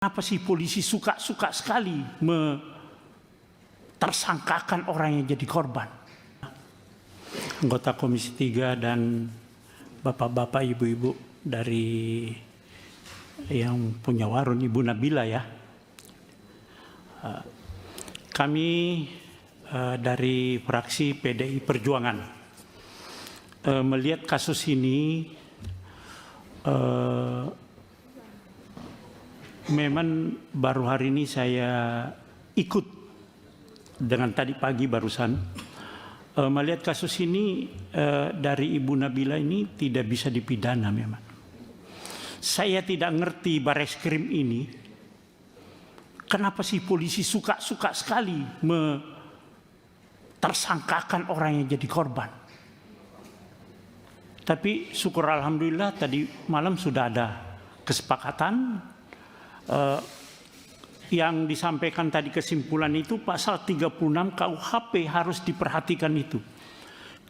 Apa sih polisi suka sekali tersangkakan orang yang jadi korban? Anggota Komisi 3 dan bapak-bapak, ibu-ibu dari yang punya warung, Ibu Nabila ya. Kami dari fraksi PDI Perjuangan melihat kasus ini memang baru hari ini saya ikut dengan tadi pagi barusan melihat kasus ini dari Ibu Nabila ini tidak bisa dipidana memang. Saya tidak ngerti Bareskrim ini kenapa sih polisi suka sekali tersangkakan orang yang jadi korban. Tapi syukur alhamdulillah tadi malam sudah ada kesepakatan. Yang disampaikan tadi kesimpulan itu pasal 36 KUHP harus diperhatikan itu.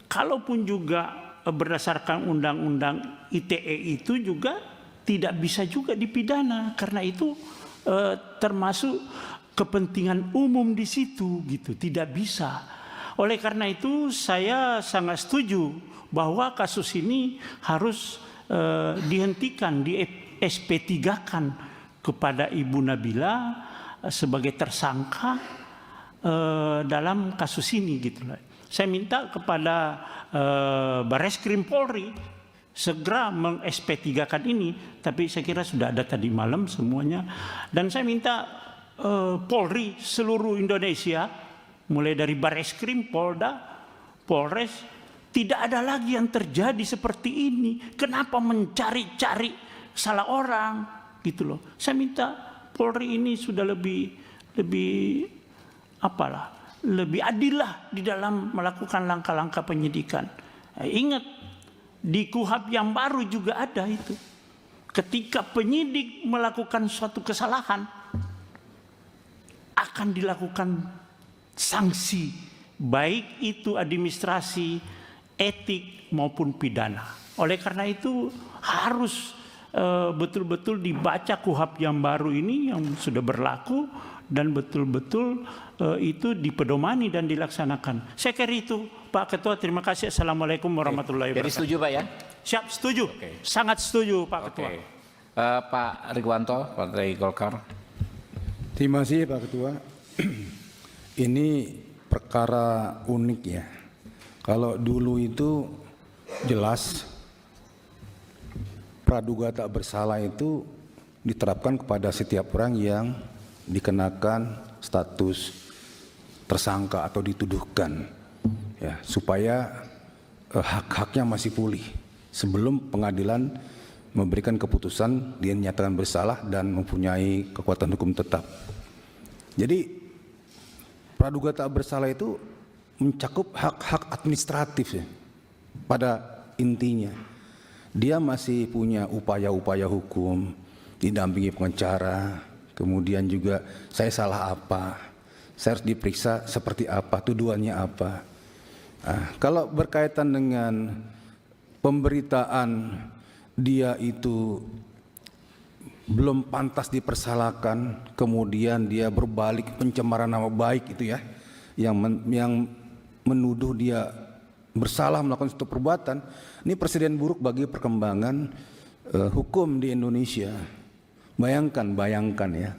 Kalaupun juga berdasarkan undang-undang ITE itu juga tidak bisa juga dipidana karena itu termasuk kepentingan umum di situ gitu, tidak bisa. Oleh karena itu saya sangat setuju bahwa kasus ini harus dihentikan, di SP3-kan kepada Ibu Nabila sebagai tersangka dalam kasus ini gitu loh. Saya minta kepada Bareskrim Polri segera meng-SP3-kan ini, tapi saya kira sudah ada tadi malam semuanya. Dan saya minta Polri seluruh Indonesia, mulai dari Bareskrim, Polda, Polres, tidak ada lagi yang terjadi seperti ini. Kenapa mencari-cari salah orang? Gitu loh. Saya minta Polri ini sudah lebih adil lah di dalam melakukan langkah-langkah penyidikan. Ingat di KUHP yang baru juga ada itu. Ketika penyidik melakukan suatu kesalahan akan dilakukan sanksi, baik itu administrasi, etik maupun pidana. Oleh karena itu harus betul-betul dibaca KUHP yang baru ini yang sudah berlaku dan betul-betul itu dipedomani dan dilaksanakan. Saya kira itu Pak Ketua. Terima kasih. Assalamualaikum warahmatullahi wabarakatuh. Jadi setuju Pak ya? Siap, setuju. Sangat setuju Pak Ketua. Pak Rikwanto, Partai Golkar. Terima kasih Pak Ketua. Ini perkara unik ya. Kalau dulu itu jelas praduga tak bersalah itu diterapkan kepada setiap orang yang dikenakan status tersangka atau dituduhkan, ya, supaya hak-haknya masih pulih sebelum pengadilan memberikan keputusan dia dinyatakan bersalah dan mempunyai kekuatan hukum tetap. Jadi praduga tak bersalah itu mencakup hak-hak administratif ya, pada intinya. Dia masih punya upaya-upaya hukum, didampingi pengacara, kemudian juga saya salah apa, saya harus diperiksa seperti apa, tuduhannya apa. Nah, kalau berkaitan dengan pemberitaan dia itu belum pantas dipersalahkan, kemudian dia berbalik pencemaran nama baik itu ya, yang menuduh dia bersalah melakukan suatu perbuatan, ini presiden buruk bagi perkembangan hukum di Indonesia. Bayangkan ya.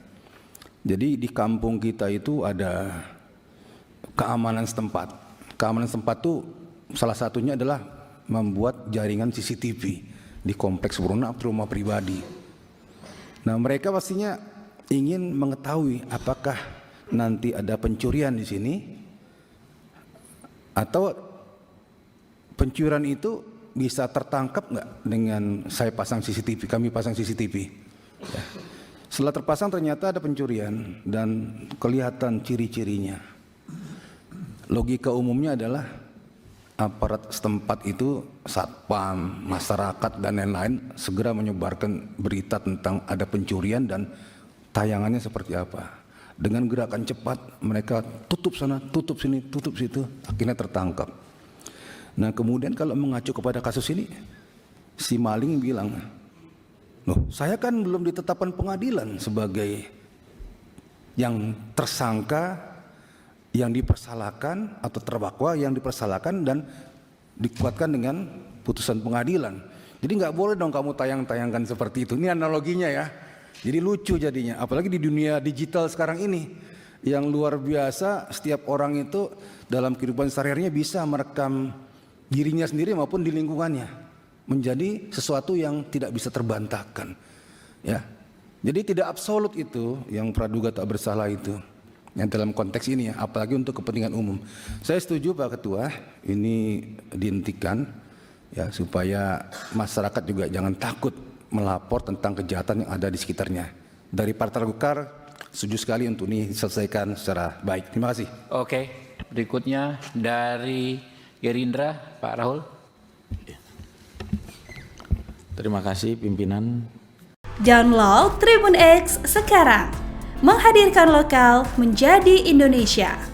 Jadi di kampung kita itu ada keamanan setempat. Keamanan setempat itu salah satunya adalah membuat jaringan CCTV di kompleks rumah pribadi. Nah, mereka pastinya ingin mengetahui apakah nanti ada pencurian di sini atau pencurian itu bisa tertangkap nggak dengan saya pasang CCTV, kami pasang CCTV. Ya. Setelah terpasang ternyata ada pencurian dan kelihatan ciri-cirinya. Logika umumnya adalah aparat setempat itu, satpam, masyarakat dan lain-lain segera menyebarkan berita tentang ada pencurian dan tayangannya seperti apa. Dengan gerakan cepat mereka tutup sana, tutup sini, tutup situ, akhirnya tertangkap. Nah, kemudian kalau mengacu kepada kasus ini, si maling bilang, Loh, saya kan belum ditetapkan pengadilan sebagai yang tersangka, yang dipersalahkan atau terdakwa yang dipersalahkan dan dikuatkan dengan putusan pengadilan. Jadi nggak boleh dong kamu tayang-tayangkan seperti itu. Ini analoginya ya. Jadi lucu jadinya. Apalagi di dunia digital sekarang ini yang luar biasa, setiap orang itu dalam kehidupan sehari-harinya bisa merekam dirinya sendiri maupun di lingkungannya menjadi sesuatu yang tidak bisa terbantahkan. Ya. Jadi tidak absolut itu yang praduga tak bersalah itu. Yang dalam konteks ini ya, apalagi untuk kepentingan umum. Saya setuju Pak Ketua, ini dihentikan ya supaya masyarakat juga jangan takut melapor tentang kejahatan yang ada di sekitarnya. Dari Partai Golkar setuju sekali untuk ini diselesaikan secara baik. Terima kasih. Oke, berikutnya dari Gerindra, Pak Rahul. Terima kasih pimpinan. Download Tribun X sekarang, menghadirkan lokal menjadi Indonesia.